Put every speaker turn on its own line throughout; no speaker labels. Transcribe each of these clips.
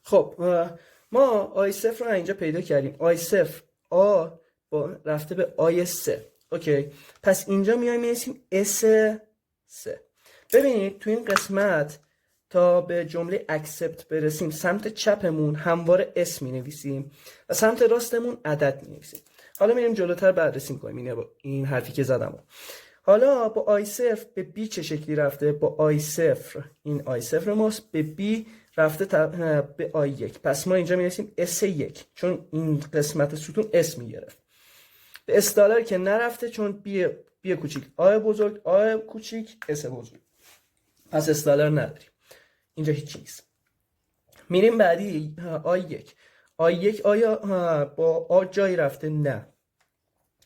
خب ما آی صفر رو اینجا پیدا کردیم. آی صفر آ رفته به آی 3. اوکی، پس اینجا میایم می‌نویسیم اس 3. ببینید تو این قسمت تا به جمله اکسپت برسیم سمت چپمون همواره اس می‌نویسیم و سمت راستمون عدد می‌نویسیم. حالا میریم جلوتر بررسی می‌کنیم این حرفی که زدم. حالا با آی صفر به بی چه شکلی رفته؟ با آی صفر، این آی صفر ماست، به بی رفته به آی 1. پس ما اینجا می‌نویسیم اس 1 چون این قسمت ستون اس میگرفت. به اس دلار که نرفته چون بی کوچیک آی بزرگ، آی کوچیک اس بزرگ، پس اس دلار نداریم. اینجا هیچ نیست. میریم بعدی آی 1. آی 1 آیا با آ جایی رفته؟ نه،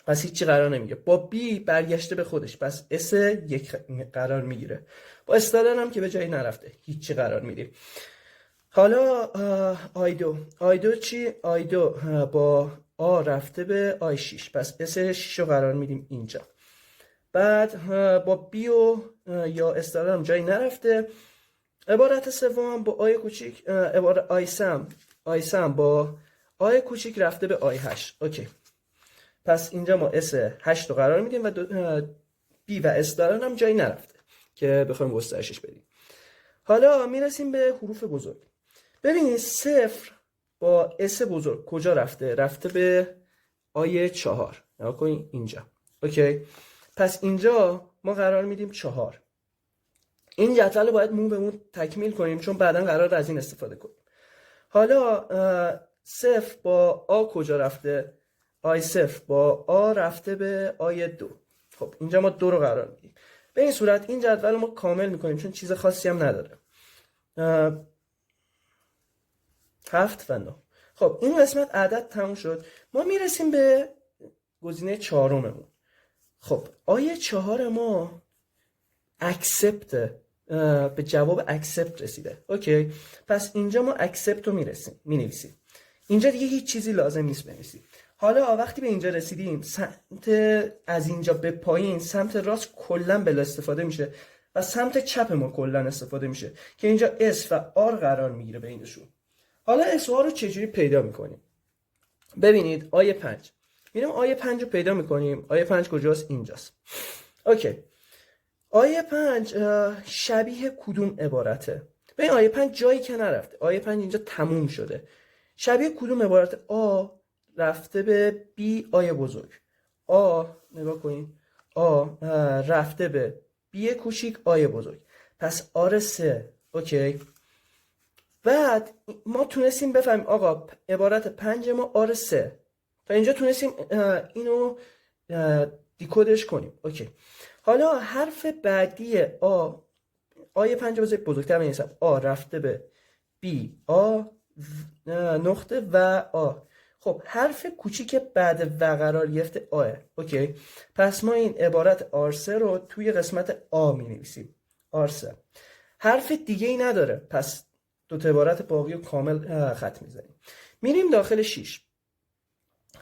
پس هیچی قرار نمیگیره. با بی برگشته به خودش، پس اس 1 قرار میگیره. با استالر هم که به جایی نرفته هیچی قرار میگیره. حالا آی دو چی؟ آی دو با آ رفته به آی 6، پس اس 6 رو قرار میدیم اینجا. بعد با بی و یا استالر هم جایی نرفته. عبارت سوم با آی کوچیک، عبارت آی سم با آی کوچیک رفته به آی 8. اوکی، پس اینجا ما اس 8 رو قرار میدیم و بی و اس دارن هم جایی نرفته که بخوایم گسترشش بدیم. حالا میرسیم به حروف بزرگ. ببینید صفر با اس بزرگ کجا رفته؟ رفته به آی 4. نگاه کنید اینجا. اوکی، پس اینجا ما قرار میدیم 4. این جدول رو باید مو به مو تکمیل کنیم چون بعدا قرار از این استفاده کنیم. حالا صفر با آ کجا رفته؟ آی صفر با آ رفته به آی 2. خب اینجا ما 2 رو قرار میدیم. به این صورت این جدول رو ما کامل میکنیم چون چیز خاصی هم نداره. 7 و 9. خب این قسمت عدد تموم شد. ما میرسیم به گزینه 4مون. خب آی 4 ما اکسپت، به جواب اکسپت رسیده. اوکی، پس اینجا ما اکسپت رو مینویسیم. اینجا دیگه هیچ چیزی لازم نیست بنویسیم. حالا وقتی به اینجا رسیدیم سمت از اینجا به پایین سمت راست کلا بلا استفاده میشه و سمت چپ ما کلا استفاده میشه که اینجا اس و آر قرار میگیره بینشون. حالا اس و آر رو چجوری پیدا میکنیم؟ ببینید آیه 5 میریم آیه 5 رو پیدا میکنیم. آیه 5 کجاست؟ اینجاست. اوکی، آیه 5 شبیه کدوم عبارته؟ ببین آیه 5 جایی که نرفته. آیه 5 اینجا تموم شده. شبیه کدوم عبارت؟ آ رفته به بی آی بزرگ. آ نگاه کنید، آ رفته به بی کوچیک آی بزرگ، پس آر 3. اوکی، بعد ما تونستیم بفهمیم آقا عبارت 5 ما آر 3. تا اینجا تونستیم اینو دیکودش کنیم. اوکی، حالا حرف بعدی آی 5 بزرگتر بنویسم. آ رفته به بی آ نقطه و آ. خب حرف کوچیک بعد و قرار گرفته آه. اوکی، پس ما این عبارت آر3 رو توی قسمت آ می نویسیم. آر3 حرف دیگه ای نداره، پس دو تا عبارت باقی رو کامل خط میزنیم. میریم داخل 6.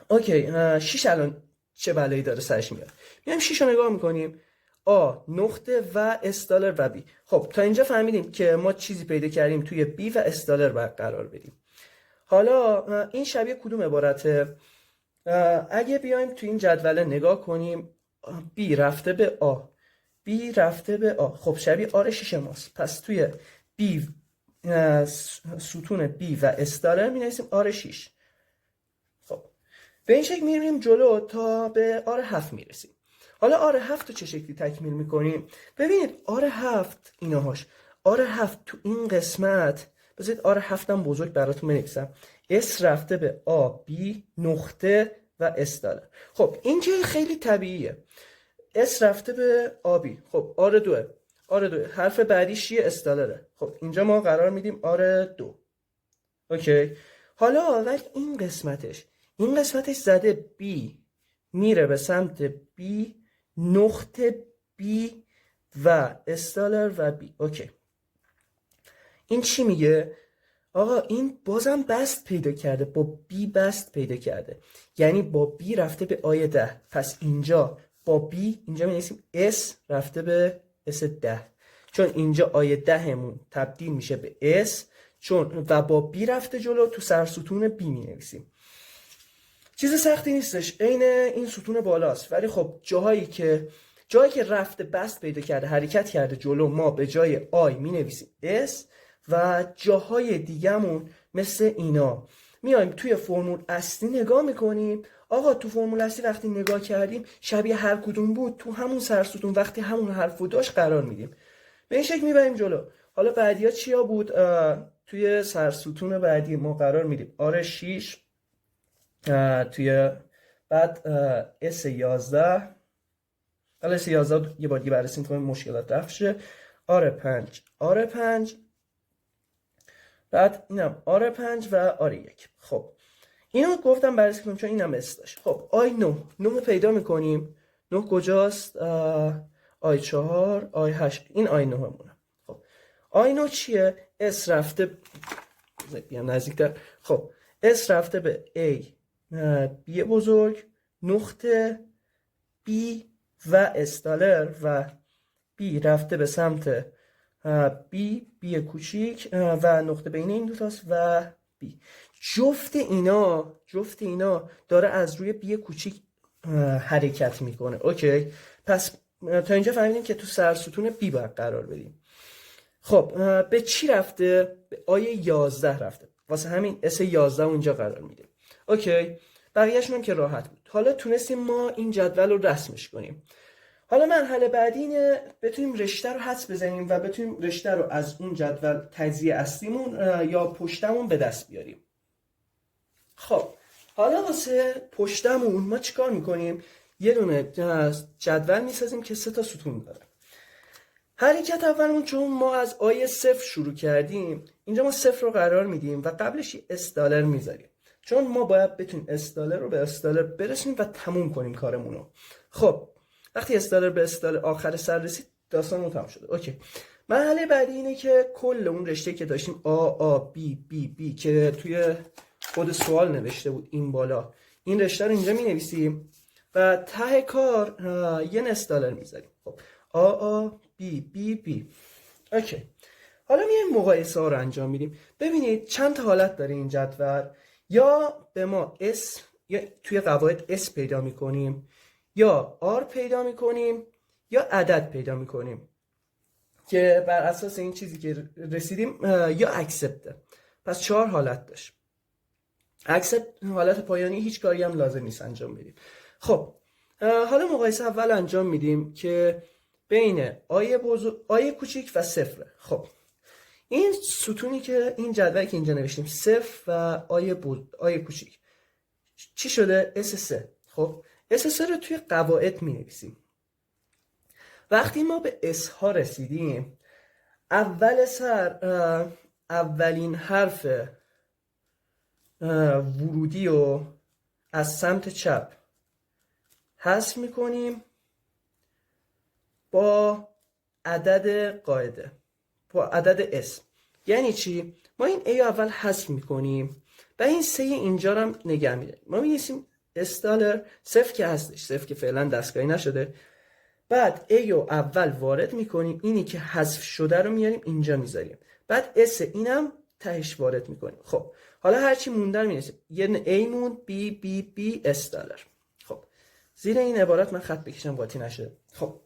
اوکی، 6 الان چه بلایی داره سرش میاد؟ میایم 6 رو نگاه میکنیم. آ نقطه و استالر و بی. خب تا اینجا فهمیدیم که ما چیزی پیدا کردیم توی بی و استالر باید قرار بدیم. حالا این شبیه کدوم عبارته؟ اگه بیایم تو این جدول نگاه کنیم، بی رفته به آ، بی رفته به آ. خب شبیه آر 6 ماست. پس توی بی ستون بی و استالر می نویسیم آر 6. خب به این شکل میریم جلو تا به آر 7 میرسیم. حالا آر 7 رو چه شکلی تکمیل میکنیم؟ ببینید آر 7 اینهاش، آر 7 تو این قسمت، بذارید آر 7 هم بزرگ براتون بنویسم. اس رفته به آ بی نقطه و استالر. خب این که خیلی طبیعیه. اس رفته به آ بی. خب آر 2، آر 2 حرف بعدیش چیه؟ استالره. خب اینجا ما قرار میدیم آر 2. اوکی، حالا ولی این قسمتش زده بی میره به سمت بی نقطه بی و استالر و بی. اوکی، این چی میگه؟ آقا این بازم بست پیدا کرده، با بی بست پیدا کرده، یعنی با بی رفته به آیه 10. پس اینجا با بی اینجا می‌نویسیم اس رفته به اس 10 چون اینجا آیه 10 مون تبدیل میشه به اس چون و با B رفته جلو، تو سرستون B می نویسیم. چیز سختی نیستش، عین این ستون بالاست، ولی خب جایی که رفته بست پیدا کرده، حرکت کرده جلو، ما به جای آی می نویسیم S و جاهای دیگه‌مون مثل اینا میایم توی فرمول اصلی نگاه میکنیم. آقا تو فرمول اصلی وقتی نگاه کردیم شبیه هر کدوم بود، تو همون سرستون وقتی همون حرفو داشت قرار میدیم. به این شکل میبریم جلو. حالا بعدیا چیا بود؟ توی سرستون بعدی ما قرار میدیم R6 توی بعد S11. حالا S11 یه بار دیگه بررسی می‌کنیم مشکلات رفع شه. R5 بعد اینم R5 و R1. خب اینو گفتم بررسی کنیم چون اینم اس داشت. خب I9 رو پیدا میکنیم. 9 کجاست؟ I4 I8 این I9 همونه. خب I9 چیه؟ S رفته بیام نزدیکتر. خب S رفته به A B بزرگ نقطه B و استالر و B رفته به سمت B کوچیک و نقطه بین این دوتاست و B. جفت اینا داره از روی B کوچیک حرکت میکنه. اوکی، پس تا اینجا فهمیدیم که تو سرستون B باید قرار بدیم. خب به چی رفته؟ به آیه 11 رفته، واسه همین S11 اونجا قرار میدیم. اوکی، بقیه‌شون هم که راحت بود. حالا تونستیم ما این جدول رو رسمش کنیم. حالا مرحله بعدی اینه بتونیم رشته رو حدس بزنیم و بتونیم رشته رو از اون جدول تجزیه اصلیمون یا پشتمون به دست بیاریم. خب حالا واسه پشتمون ما چیکار میکنیم؟ یه دونه جدول میسازیم که 3 تا ستون داره. حرکت اولمون چون ما از آیه 0 شروع کردیم، اینجا ما 0 رو قرار میدیم و قبلش $S میذاریم، چون ما باید بتونیم $S رو به $S برسونیم و تموم کنیم کارمونو. خب وقتی $S به $S آخر سر رسید داستانمون تموم شده. اوکی، مرحله بعدی اینه که کل اون رشته که داشتیم A B که توی خود سوال نوشته بود این بالا، این رشته رو اینجا می نویسیم و ته کار یه $S میذاریم. خب A B. اوکی، حالا میایم مقایسه ها رو انجام میدیم. ببینید چند تا حالت داره این جدول. یا به ما S یا توی قواعد S پیدا میکنیم، یا R پیدا میکنیم، یا عدد پیدا میکنیم که بر اساس این چیزی که رسیدیم یا اکسپته. پس 4 حالت داشت. اکسپت حالت پایانی، هیچ کاری هم لازم نیست انجام بدیم. خب حالا مقایسه اول انجام میدیم که بین آیه کوچیک و 0. خب این ستونی که این جدولی که اینجا نوشتیم 0 و آیه کوچیک چی شده؟ S3. خب S3 رو توی قواعد می نویسیم. وقتی ما به S ها رسیدیم، اولین حرف ورودی رو از سمت چپ حذف میکنیم با عدد قاعده، با عدد S. یعنی چی؟ ما این A رو اول حذف میکنیم و این 3 اینجا رو هم نگه میداریم. ما می‌نویسیم $S 0 که هستش، 0 که فعلا دستکاری نشده. بعد A رو اول وارد میکنیم، اینی که حذف شده رو میاریم اینجا میذاریم. بعد S اینم تهش وارد میکنیم. خب حالا هرچی مونده رو می‌نویسیم. یه A موند B $S. خب زیر این عبارت من خط بکشم قاطی نشه. خب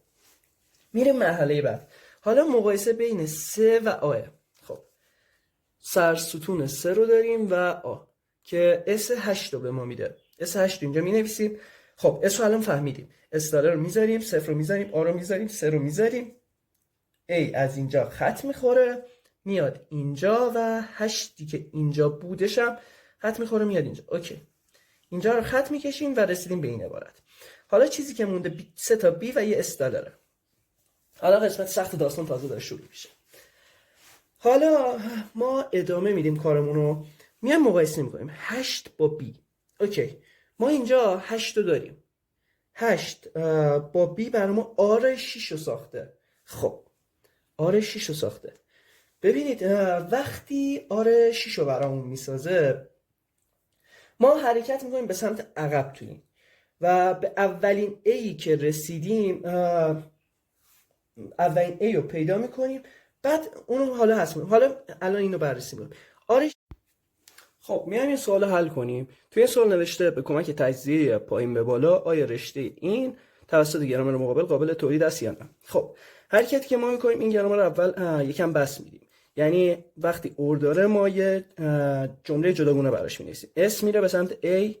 میریم مرحله بعد. حالا مقایسه بین 3 و آ. خب سرستون 3 رو داریم و آ که S8 رو به ما میده. S8 اینجا می نویسیم. خب S رو الان فهمیدیم. S رو میذاریم، 0 رو میذاریم، آ رو میذاریم، 3 رو میذاریم. A از اینجا خط میخوره میاد اینجا و 8 که اینجا بودش هم خط میخوره میاد اینجا. اوکی، اینجا رو خط میکشیم و رسیدیم به این عبارت. حالا چیزی که مونده 3 تا B و یه S داره. حالا قسمت سخت داستان تازه داره شروع میشه. حالا ما ادامه میدیم کارمون رو، میایم مقایسه میکنیم 8 با B. اوکی، ما اینجا 8 رو داریم. 8 با B برای ما R6 رو ساخته. خب R6 رو ساخته. ببینید وقتی R6 رو برامون میسازه، ما حرکت میکنیم به سمت عقب تو این و به اولین A که رسیدیم، اولین A رو پیدا میکنیم، بعد اونو حالا حذف می‌کنیم. حالا الان اینو بررسی می‌کنیم. آره خب میایم این سوال حل کنیم. توی این سوال نوشته به کمک تجزیه پایین به بالا آیا رشته این توسط گرامر مقابل قابل تولید است یا نه. خب حرکتی که ما می‌کنیم این گرامر رو اول یکم بس میدیم. یعنی وقتی اور داره ما یه جمله جداگونه براش می‌نویسیم. اس میره به سمت A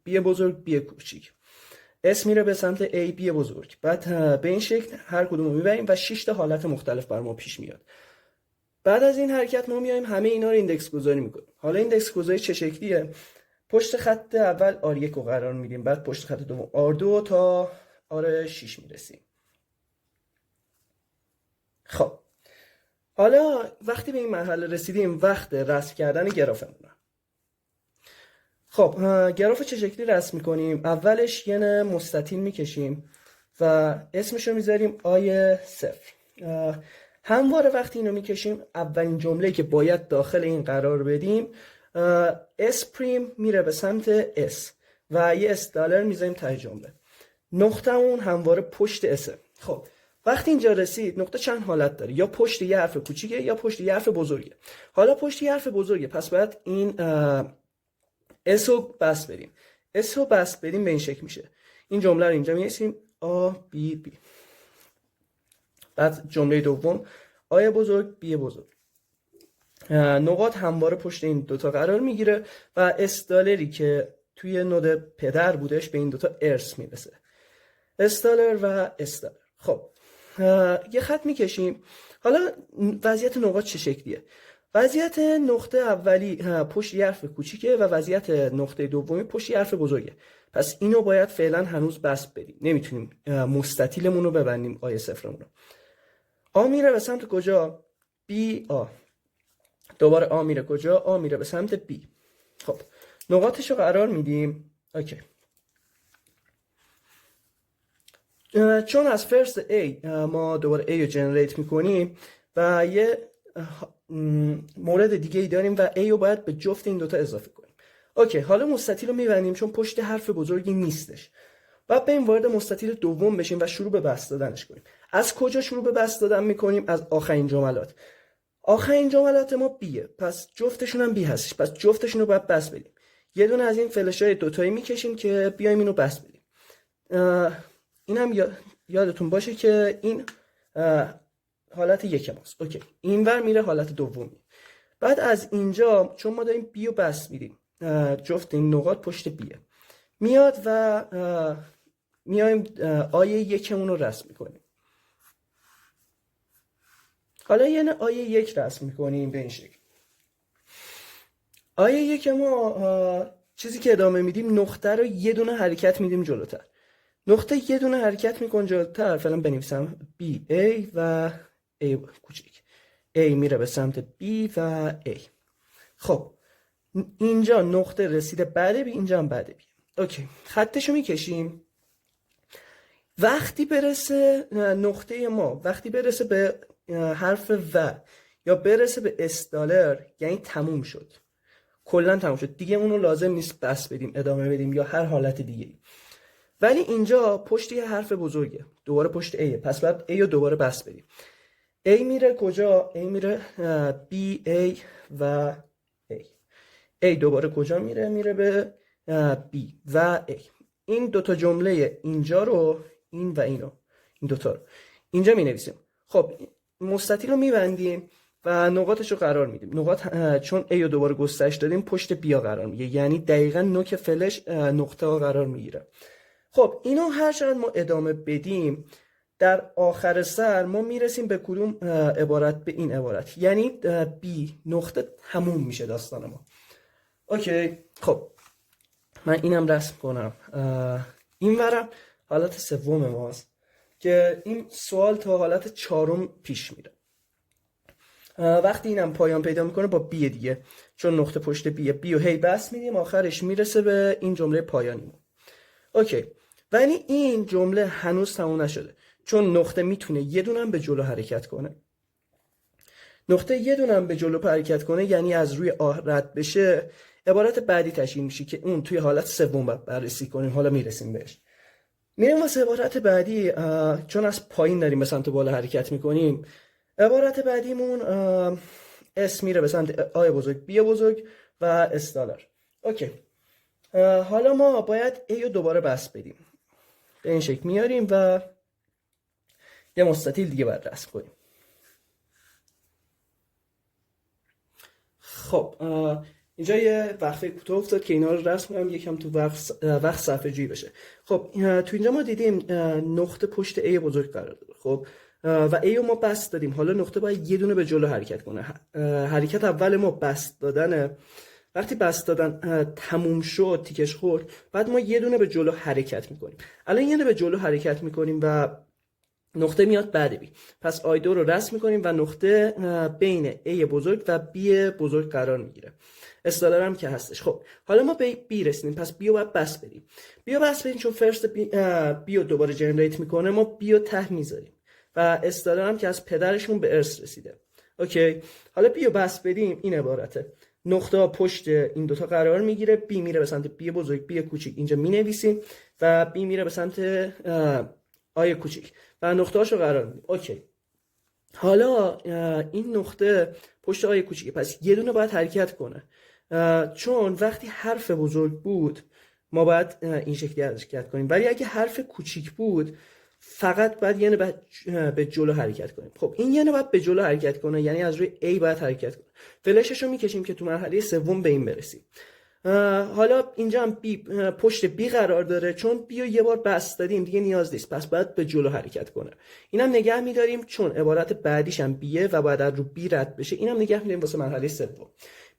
B بزرگ B کوچیک. اس میره به سمت A B بزرگ. بعد به این شکل هر کدوم رو میبریم و 6 تا حالت مختلف بر ما پیش میاد. بعد از این حرکت ما میایم همه اینا رو ایندکس گذاری میکنیم. حالا ایندکس گذاری چه شکلیه؟ پشت خط اول R1 رو قرار میدیم، بعد پشت خط دوم R2 تا R6 میرسیم. خب حالا وقتی به این مرحله رسیدیم وقت رسم کردن گرافمونه. خب گراف چه شکلی رسم میکنیم؟ اولش یه مستطیل میکشیم و اسمش رو میذاریم I0. همواره وقتی اینو میکشیم اولین جمله که باید داخل این قرار بدیم S پریم میره به سمت S و یه $S میذاریم ته جمله. نقطه اون همواره پشت S. خب وقتی اینجا رسید نقطه چند حالت داره، یا پشت یه حرف کوچیکه یا پشت یه حرف بزرگه. حالا پشت یه حرف بزرگه پس باید این S رو بس بدیم. S رو بس بدیم به این شکل میشه. این جمله رو اینجا می‌نویسیم A B B. بعد جمله دوم آی بزرگ بی بزرگ. نقاط همواره پشت این دوتا قرار میگیره و $، که توی نود پدر بودش به این دوتا ارث میرسه. $، و $. خب یه خط میکشیم. حالا وضعیت نقاط چه شکلیه؟ وضعیت نقطه اولی پشت یه حرف کوچیکه و وضعیت نقطه دومی پشت یه حرف بزرگه. پس اینو باید فعلا هنوز بس بدیم. نمیتونیم مستطیلمون رو ببندیم I0 رو. آ میره به سمت کجا؟ بی آ. دوباره آ میره کجا؟ آ میره به سمت بی. خب نقاطش رو قرار میدیم. اوکی. چون از فرست A ما دوباره A رو جنریت میکنیم و یه مورد دیگه ای داریم و A رو باید به جفت این دوتا اضافه کنیم. اوکی حالا مستطیل رو میبندیم چون پشت حرف بزرگی نیستش. بعد بریم وارد مستطیل دوم بشیم و شروع به بسط دادنش کنیم. از کجا شروع به بسط دادن میکنیم؟ از آخرین جملات. آخرین جملات ما بیه، پس جفتشون هم بی هستش، پس جفتشون رو باید بس بدیم. یه دونه از این فلشای دوتایی میکشیم که بیایم اینو بس بدیم. اینم یادتون باشه که این حالت یک ماست. اوکی اینور میره حالت دومی. بعد از اینجا چون ما داریم بی رو بس میدیم، جفت این نقاط پشت بیه میاد و میایم آیه یکمون رو رسم میکنیم. حالا یه آیه یک رسم میکنیم به این شکل. آیه یک ما چیزی که ادامه میدیم نقطه رو یه دونه حرکت میدیم جلوتر. نقطه یه دونه حرکت میکن جلوتر. فعلا بنویسم B A و A کوچیک. A میره به سمت B و A. خب اینجا نقطه رسیده بعد B، اینجا هم بعد B. اوکی خطشو میکشیم. وقتی برسه نقطه ما، وقتی برسه به حرف و یا برسه به $، یعنی تموم شد، کلا تموم شد دیگه. اونو لازم نیست بس بدیم ادامه بدیم یا هر حالت دیگه. ولی اینجا پشت یه حرف بزرگه، دوباره پشت A، پس باید A رو دوباره بس بدیم. A میره کجا؟ A میره B A و A. A دوباره کجا میره؟ میره به B و A. این دوتا جمله اینجا رو، این و اینو، این دوتا رو اینجا می نویسیم. خب مستطیل رو میبندیم و نقاطش رو قرار میدیم. نقاط چون A رو دوباره گسترش دادیم پشت B قرار میگه، یعنی دقیقا نوک فلش نقطه ها قرار میگیره. خب اینو هر چقدر ما ادامه بدیم در آخر سر ما میرسیم به کدوم عبارت؟ به این عبارت، یعنی B نقطه تموم میشه داستان ما. اوکی خب من اینم رسم کنم. این ورم حالت سوم ماست که این سوال تا حالت چهارم پیش میره. وقتی اینم پایان پیدا میکنه با بی دیگه، چون نقطه پشت بی و هی بس میدیم آخرش میرسه به این جمله پایانی. اوکی ولی این جمله هنوز تموم نشده، چون نقطه میتونه یه دونم به جلو حرکت کنه. نقطه یه دونم به جلو حرکت کنه یعنی از روی آ رد بشه. عبارت بعدی تشکیل میشه که اون توی حالت سوم بررسی کنیم. حالا میرسیم بهش. میریم واسه عبارت بعدی. چون از پایین داریم به سمت بالا حرکت میکنیم عبارت بعدیمون اس میره به سمت آی بزرگ بی بزرگ و اس دلار. اوکی، حالا ما باید A رو دوباره بس بدیم، به این شکل میاریم و یه مستطیل دیگه باید رسم کنیم. خب اینجا یه وقفه کوتاه افتاد که اینا رو رسم کنم یکم تو وقت صفحه جویی بشه. خب تو اینجا ما دیدیم نقطه پشت A بزرگ قرار داره. خب و A رو ما بس دادیم، حالا نقطه باید یه دونه به جلو حرکت کنه. حرکت اول ما بس دادنه. وقتی بس دادن تموم شد، تیکش خورد، بعد ما یه دونه به جلو حرکت میکنیم. الان یه دونه به جلو حرکت میکنیم و نقطه میاد بعد بی. پس آی دو رو رسم میکنیم و نقطه بین A بزرگ و B بزرگ قرار میگیره. استالر هم که هستش. خب حالا ما به B رسیدیم، پس B رو باید بس بدیم. B رو بس بدیم چون فرست B رو دوباره جنریت میکنه، ما B رو ته میذاریم و استالر هم که از پدرشون به ارث رسیده. اوکی، حالا B رو بس بدیم این عبارته. نقطه پشت این دوتا قرار میگیره، B میره به سمت B بزرگ، B کوچیک اینجا مینویسیم و B میره به سمت آی کوچیک و نقطه هاشو قرار میدیم. اوکی، حالا این نقطه پشت آی کوچیکه، پس یه دونه باید حرکت کنه. چون وقتی حرف بزرگ بود ما باید این شکلی حرکت کنیم، ولی اگه حرف کوچیک بود فقط باید یعنی به جلو حرکت کنیم. خب این یعنی باید به جلو حرکت کنه، یعنی از روی A باید حرکت کنه. فلشش رو میکشیم که تو مرحله سوم به این برسیم. حالا اینجا هم B پشت B قرار داره، چون B رو یه بار بس دادیم دیگه نیاز نیست، پس باید به جلو حرکت کنه. اینم نگه میداریم چون عبارت بعدیش هم B'ه و باید رو B رد بشه. اینم نگه میداریم واسه مرحله سوم.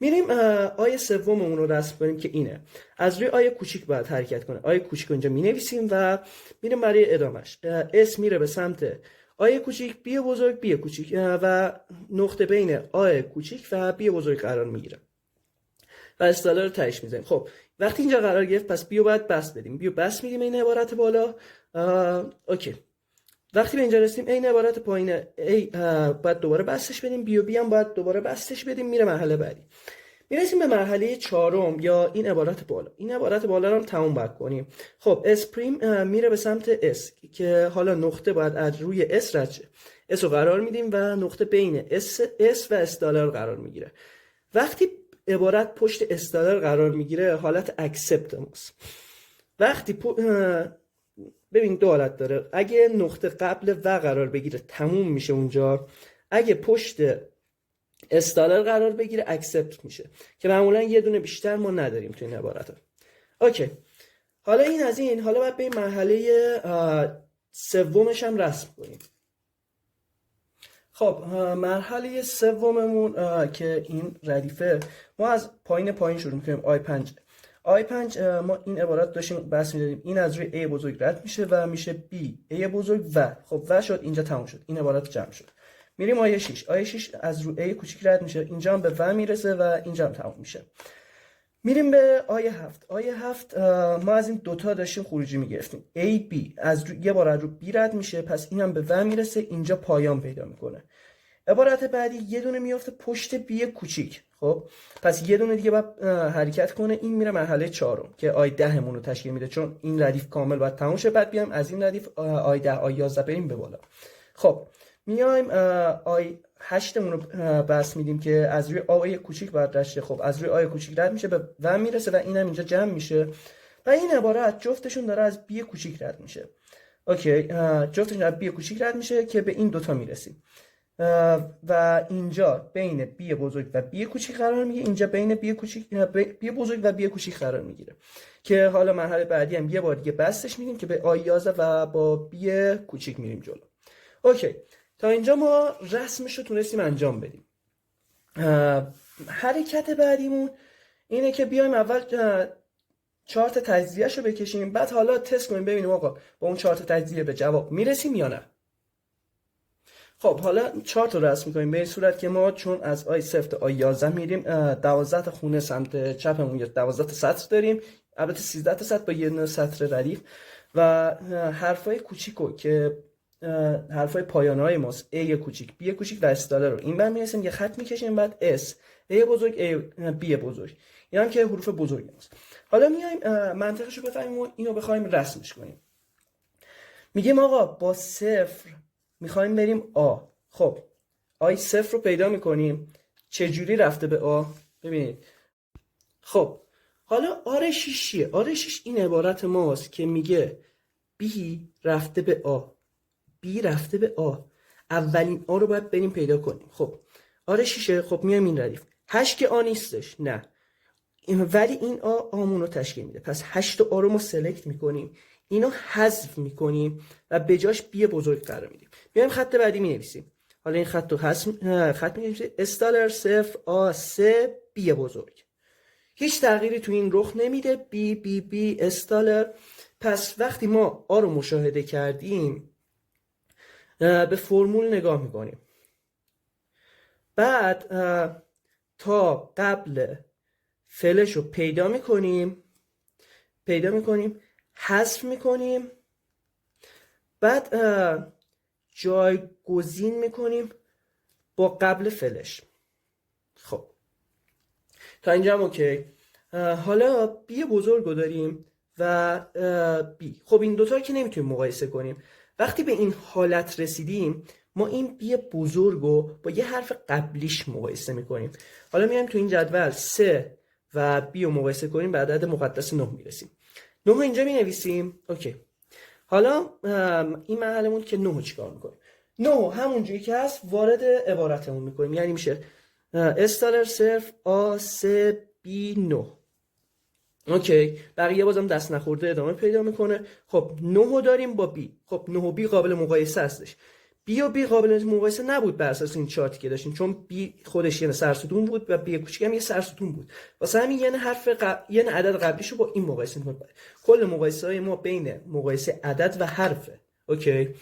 میریم آی سوممون رو رسم کنیم که اینه. از روی آی کوچیک باید حرکت کنه. آی کوچیک رو اینجا مینویسیم و میریم برای ادامش. اس میره به سمت آی کوچیک، B بزرگ، B کوچیک و نقطه بین آی کوچیک و B بزرگ قرار میگیره و استالر رو تهش میزنیم. خب وقتی اینجا قرار گرفت پس بیو باید بس بدیم. بیو بس میدیم این عبارت بالا. اوکی، وقتی به اینجا رسیدیم این عبارت پایین A باید دوباره بستش بدیم، بیو بی هم باید دوباره بستش بدیم. میره مرحله بعدی. میرسیم به مرحله چهارم یا این عبارت بالا. این عبارت بالا رو هم تموم باید کنیم. خب اس پریم میره به سمت S که حالا نقطه باید از روی S رد شه. S رو قرار میدیم و نقطه بین S و استالر قرار میگیره. وقتی عبارت پشت استالر قرار میگیره حالت اکسپت ماست. وقتی ببین دو حالت داره. اگه نقطه قبل و قرار بگیره تموم میشه اونجا، اگه پشت استالر قرار بگیره اکسپت میشه که معمولا یه دونه بیشتر ما نداریم تو این عبارت ها. اوکی، حالا این از این. حالا باید به مرحله سومش هم رسم کنیم. خب مرحله سوممون که این ردیفه، ما از پایین شروع میکنیم. آی 5 ما این عبارت داشتیم بس میدادیم، این از روی A بزرگ رد میشه و میشه B A بزرگ و خب و شد اینجا تموم شد، این عبارت جمع شد. میریم آی 6. آی 6 از روی A کوچیک رد میشه، اینجا هم به و میرسه و اینجا هم تموم میشه. میریم به آی 7. آی 7 ما از این دوتا داشتیم خروجی میگرفتیم. A B از یه بار از رو B رد میشه، پس اینم به و میرسه، اینجا پایان پیدا میکنه. عبارت بعدی یه دونه میافته پشت B کوچیک. خب پس یه دونه دیگه باید حرکت کنه، این میره مرحله چهارم که آی 10 مون رو تشکیل میده، چون این ردیف کامل باید تموم شه. بعد بیایم از این ردیف آی 10 آی 11 بریم به بالا. خب میایم آی 8 مون رو بس میدیم که از روی آی کوچیک باید رد شه. خب از روی آی کوچیک رد میشه به و میرسه و اینم اینجا جمع میشه و این عبارت جفتشون داره از B کوچیک رد میشه. اوکی، جفتشون از B کوچیک رد میشه که به این دوتا میرسیم و اینجا بین B بزرگ و B کوچیک قرار میگیره، اینجا بین B بزرگ و B کوچیک قرار میگیره که حالا مرحله بعدی هم یه بار دیگه بستش میدیم که به آی 11 و با B کوچیک میریم جلو. اوکی، تا اینجا ما رسمش رو تونستیم انجام بدیم. حرکت بعدیمون اینه که بیایم اول چارت تجزیه‌اش رو بکشیم، بعد حالا تست کنیم ببینیم آقا با اون چارت تجزیه به جواب میرسیم یا نه. خب حالا چارت رو رسم می‌کنیم به این صورت که ما چون از آی 0 تا آی 11 میریم 12 تا خونه سمت چپمون یا 12 تا سطر داریم، البته 13 تا سطر با یه دونه سطر ردیف و حرفای کوچیکو که حرفای پایان‌های ماست A کوچیک B کوچیک و استالر رو این بعد می‌رسیم یه خط می‌کشیم، بعد S A بزرگ B بزرگ، اینا هم که حروف بزرگ ماست. حالا میایم منطقش رو بفهمیم و اینو بخوایم رسمش کنیم. میگیم آقا با 0 میخوایم بریم آ. خب آی صفر رو پیدا میکنیم. چجوری رفته به آ؟ ببینید خب حالا آر 6 چیه؟ آر 6 این عبارت ماست که میگه بی رفته به آ، بی رفته به آ، اولین آ رو باید بریم پیدا کنیم. خب آر 6 خب میایم این ردیف، 8 که آ نیستش نه، ولی این آمون رو تشکیل میده. پس 8 آ رو ما سلکت میکنیم، اینو حذف میکنیم و به جاش بی بزرگ قرار میدیم. میایم خط بعدی مینویسیم. حالا این خط رو خط مینویسیم استالر صفر آ 3 بی بزرگ. هیچ تغییری تو این رخ نمیده، بی بی بی استالر. پس وقتی ما آ رو مشاهده کردیم به فرمول نگاه میکنیم، بعد تا قبل فلش رو پیدا میکنیم حذف میکنیم، بعد جایگزین میکنیم با قبل فلش. خب تا اینجا هم اوکی. حالا بی بزرگ رو داریم و بی. خب این دوتا رو که نمیتونیم مقایسه کنیم. وقتی به این حالت رسیدیم ما این بی بزرگ رو با یه حرف قبلیش مقایسه میکنیم. حالا میایم تو این جدول 3 و بی رو مقایسه کنیم، به عدد مقدس 9 میرسیم. 9 رو اینجا مینویسیم. اوکی. حالا این مرحلمون که 9 رو چیکار میکنیم؟ 9 همونجوری که هست وارد عبارتمون میکنیم، یعنی میشه استالر صرف آ 3 بی 9. اوکی. بقیه بازم دست نخورده ادامه پیدا میکنه. خب 9 رو داریم با بی. خب 9 و بی قابل مقایسه هستش. بی و بی قابل مقایسه نبود بر اساس این چارتی که داشتیم، چون بی خودش یه سرستون بود و بی کوچیک هم یه سرستون بود. واسه همین یه عدد قبلیشو با این مقایسه میکنیم. کل مقایسه های ما بین مقایسه عدد و حرفه. اوکی.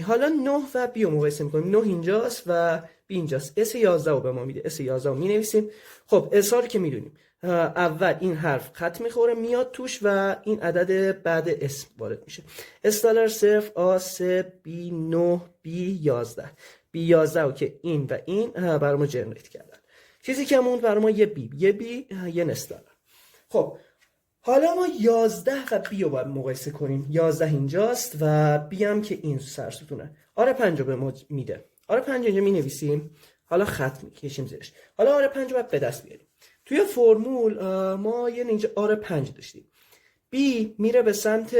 حالا 9 و بی رو مقایسه میکنیم. 9 اینجاست و بی اینجاست. S11 رو به ما میده. S11 رو مینویسیم. خب S رو که میدونیم اول این حرف خط میخوره میاد توش و این عدد بعد اسم وارد میشه. استالر صرف آ 3 بی 9 بی 11. بی 11 که این و این برای ما جنریت کردن. چیزی که موند برای ما یه بی یه استالر. خب حالا ما 11 و بی رو باید مقایسه کنیم. 11 اینجاست و بی هم که این سرستونه. آر 5 رو به ما میده. آر 5 اینجا مینویسیم. حالا خط میکشیم زیرش. حالا آر 5 رو باید به دست بیاریم. توی فرمول ما یه اینجا آر 5 داشتیم. بی میره به سمت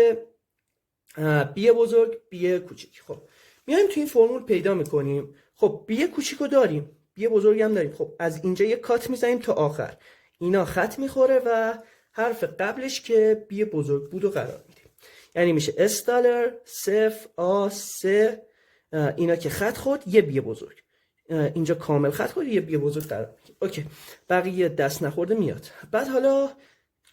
بی بزرگ بی کوچیک. خب میایم توی این فرمول پیدا میکنیم. خب بی کوچیک رو داریم، بی بزرگ هم داریم. خب از اینجا یه کات میزنیم تا آخر، اینا خط میخوره و حرف قبلش که بی بزرگ بود و قرار میدیم. یعنی میشه استالر صفر آ 3 اینا که خط خورد یه بی بزرگ، اینجا کامل خط خورد یه بی بزرگ قرار میدیم. اوکی. بقیه دست نخورده میاد. بعد حالا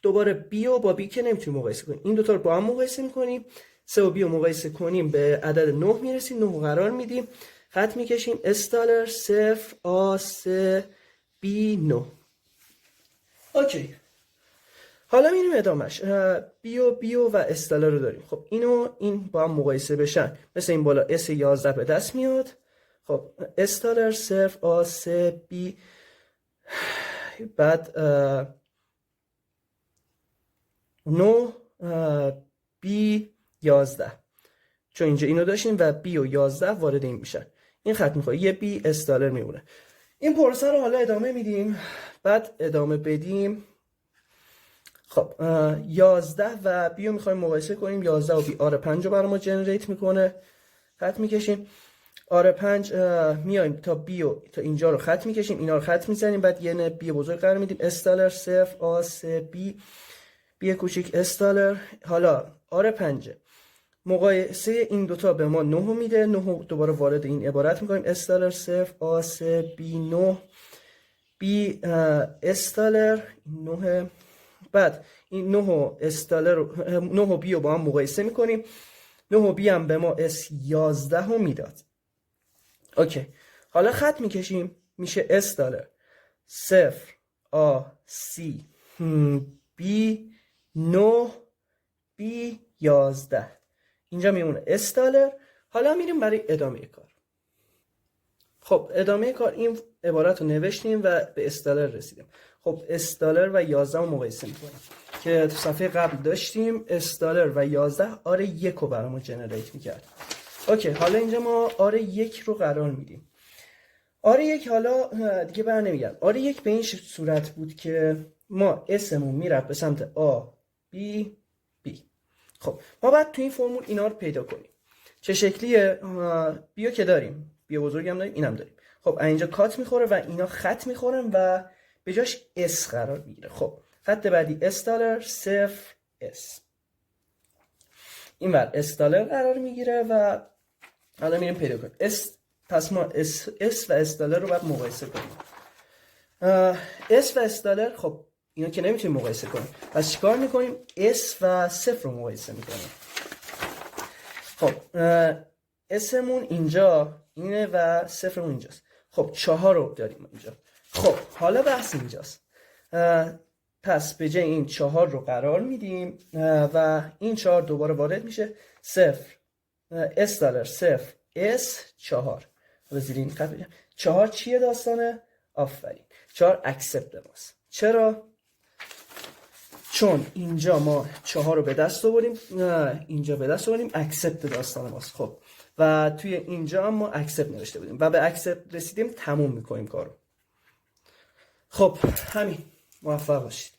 دوباره بی و با بی که نمیتونیم مقایسه کنیم، این دوتا رو با هم مقایسه میکنیم. 3 و بی رو مقایسه کنیم به عدد 9 میرسیم. 9 رو قرار میدیم، خط میکشیم استالر صفر آ 3 بی 9. اوکی. حالا میریم ادامهش. بیو و استالر رو داریم. خب این با هم مقایسه بشن مثل این بالا S11 به دست میاد. خب استالر صرف آ 3 بی، بعد 9 بی 11، چون اینجا اینو داشتیم و بی و 11 وارد این میشن. این خط میخوره یه بی استالر میمونه. این پروسه رو حالا ادامه میدیم. بعد ادامه بدیم. خب 11 و بی رو میخوایم مقایسه کنیم. 11 و بی آر 5 رو برای ما جنریت میکنه. خط میکشیم. آر 5 میایم تا بی و تا اینجا رو خط میکشیم، اینا رو خط میزنیم، بعد یه بی بزرگ قرار میدیم. استالر صفر آ 3 بی کوچیک استالر. حالا آر 5 مقایسه این دوتا به ما 9 میده. 9 دوباره وارد این عبارت میکنیم. استالر صفر آ 3 بی 9 بی استالر 9. بعد این 9 استالر 9 و بی رو با هم مقایسه میکنیم. 9 و بی هم به ما S11 رو میداد. اوکی. حالا خط میکشیم، میشه استالر صفر آ سی بی 9 بی 11. اینجا میمونه استالر. حالا میریم برای ادامه کار. خب ادامه کار این عبارت رو نوشتیم و به استالر رسیدیم. خب استالر و 11 رو مقایسه میکنیم که تو صفحه قبل داشتیم. استالر و 11 آر 1 رو برامون جنریت میکرد. اوکی. حالا اینجا ما آر 1 رو قرار میدیم. آره یک حالا دیگه بر نمیگم. آره یک به این صورت بود که ما اسمون میرفت به سمت A B B. خب ما باید تو این فرمول اینا رو پیدا کنیم. چه شکلیه؟ بیو که داریم، بیو بزرگ هم داریم، اینم داریم. خب اینجا کات میخوره و اینا خط میخورن و به جاش اس قرار میگیره. خب خط بعدی اس دلار صفر اس، این ور اس دلار قرار میگیره و حالا میریم پیدا کنیم اس. پس ما اس و اس دلار رو باید مقایسه کنیم. اس و اس دلار خب اینا که نمیتونیم مقایسه کنیم، پس چیکار میکنیم؟ اس و صفر رو مقایسه میکنیم. خب اسمون اینجا اینه و صفرمون اینجاست. خب 4 رو داریم اینجا. خب حالا بحث اینجاست. پس به جای این 4 رو قرار میدیم و این 4 دوباره وارد میشه. صفر اس دلار صفر اس 4. حالا زیر این خط بگم 4 چیه داستانه؟ آفرین 4 اکسپت ماست. چرا؟ چون اینجا ما 4 رو به دست آوریم، اینجا به دست آوریم، اکسپت داستان ماست. خب و توی اینجا هم ما اکسپت نوشته بودیم و به اکسپت رسیدیم، تموم میکنیم کارو. خب همین، موفق باشید.